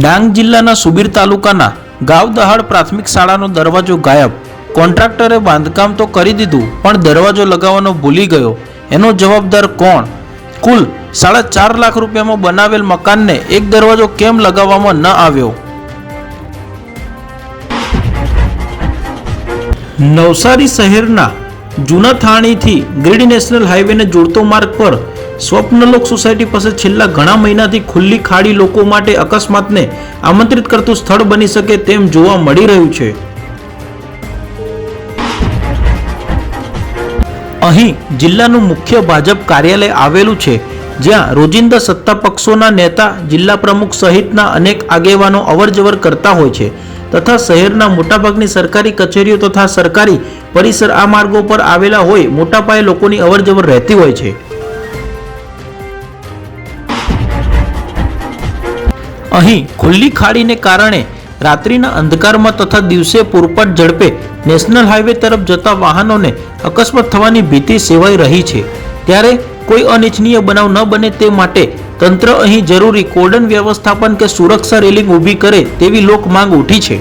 ડાંગ જિલ્લાના સુબીર તાલુકાના ગાવદહાડ પ્રાથમિક શાળાનો દરવાજો ગાયબ। કોન્ટ્રાક્ટરે બાંધકામ તો કરી દીધું પણ દરવાજો લગાવવાનો ભૂલી ગયો। એનો જવાબદાર કોણ? કુલ 4.5 લાખ રૂપિયામાં બનાવેલ મકાનને એક દરવાજો કેમ લગાવવામાં ન આવ્યો? નવસારી શહેરના જૂના થાણીથી ગ્રીડ નેશનલ હાઈવેને જોડતો માર્ગ પર સ્વપ્નલોક સોસાયટી પાસે છેલ્લા ઘણા મહિનાથી ખુલ્લી ખાડી લોકો માટે અકસ્માતને આમંત્રિત કરતું સ્થળ બની શકે તેમ જોવા મળી રહ્યું છે। અહીં જિલ્લાનું મુખ્ય ભાજપ કાર્યાલય આવેલું છે, જ્યાં રોજિંદા સત્તા પક્ષોના નેતા, જિલ્લા પ્રમુખ સહિતના અનેક આગેવાનો અવરજવર કરતા હોય છે તથા શહેરના મોટાભાગની સરકારી કચેરીઓ તથા સરકારી પરિસર આ માર્ગો પર આવેલા હોય મોટા પાયે લોકોની અવરજવર રહેતી હોય છે। અહીં ખુલ્લી ખાડીને કારણે રાત્રિના અંધકારમાં તથા દિવસે પૂરપાટ ઝડપે નેશનલ હાઈવે તરફ જતા વાહનોને અકસ્માત થવાની ભીતિ સેવાઈ રહી છે। ત્યારે કોઈ અનિચ્છનીય બનાવ ન બને તે માટે તંત્ર અહીં જરૂરી કોર્ડન વ્યવસ્થાપન કે સુરક્ષા રેલિંગ ઊભી કરે તેવી લોક માંગ ઉઠી છે।